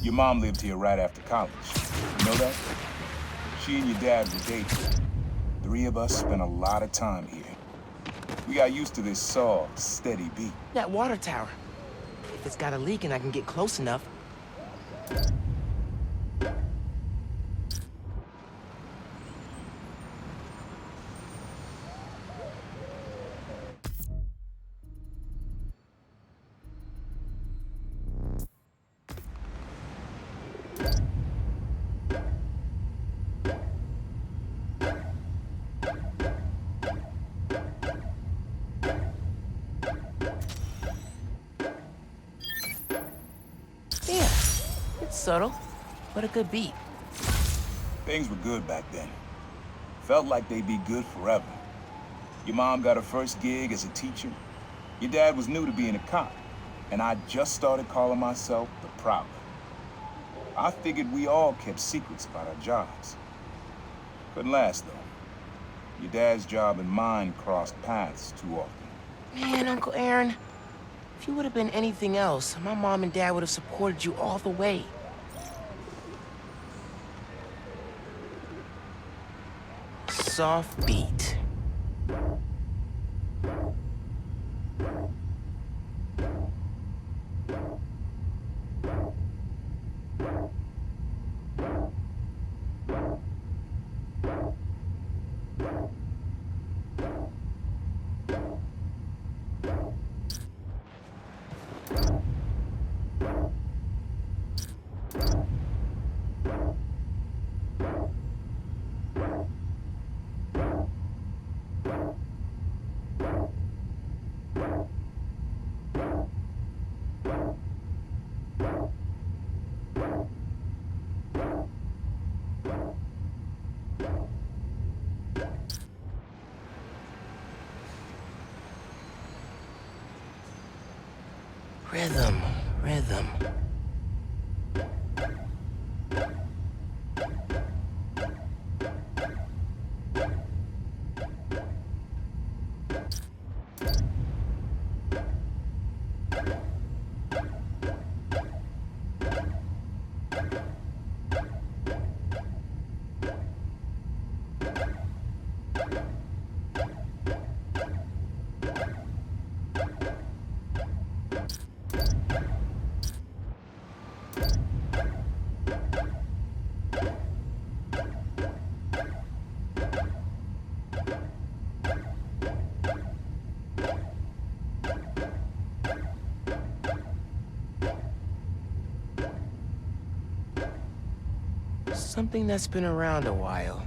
Your mom lived here right after college. You know that? She and your dad were dating. Three of us spent a lot of time here. We got used to this soft, steady beat. That water tower. If it's got a leak and I can get close enough. Yeah, it's subtle, but a good beat. Things were good back then. Felt like they'd be good forever. Your mom got her first gig as a teacher. Your dad was new to being a cop. And I just started calling myself the PROWLER. I figured we all kept secrets about our jobs. Couldn't last, though. Your dad's job and mine crossed paths too often. Man, Uncle Aaron, if you would have been anything else, my mom and dad would have supported you all the way. Soft beat. Rhythm, rhythm. Something that's been around a while.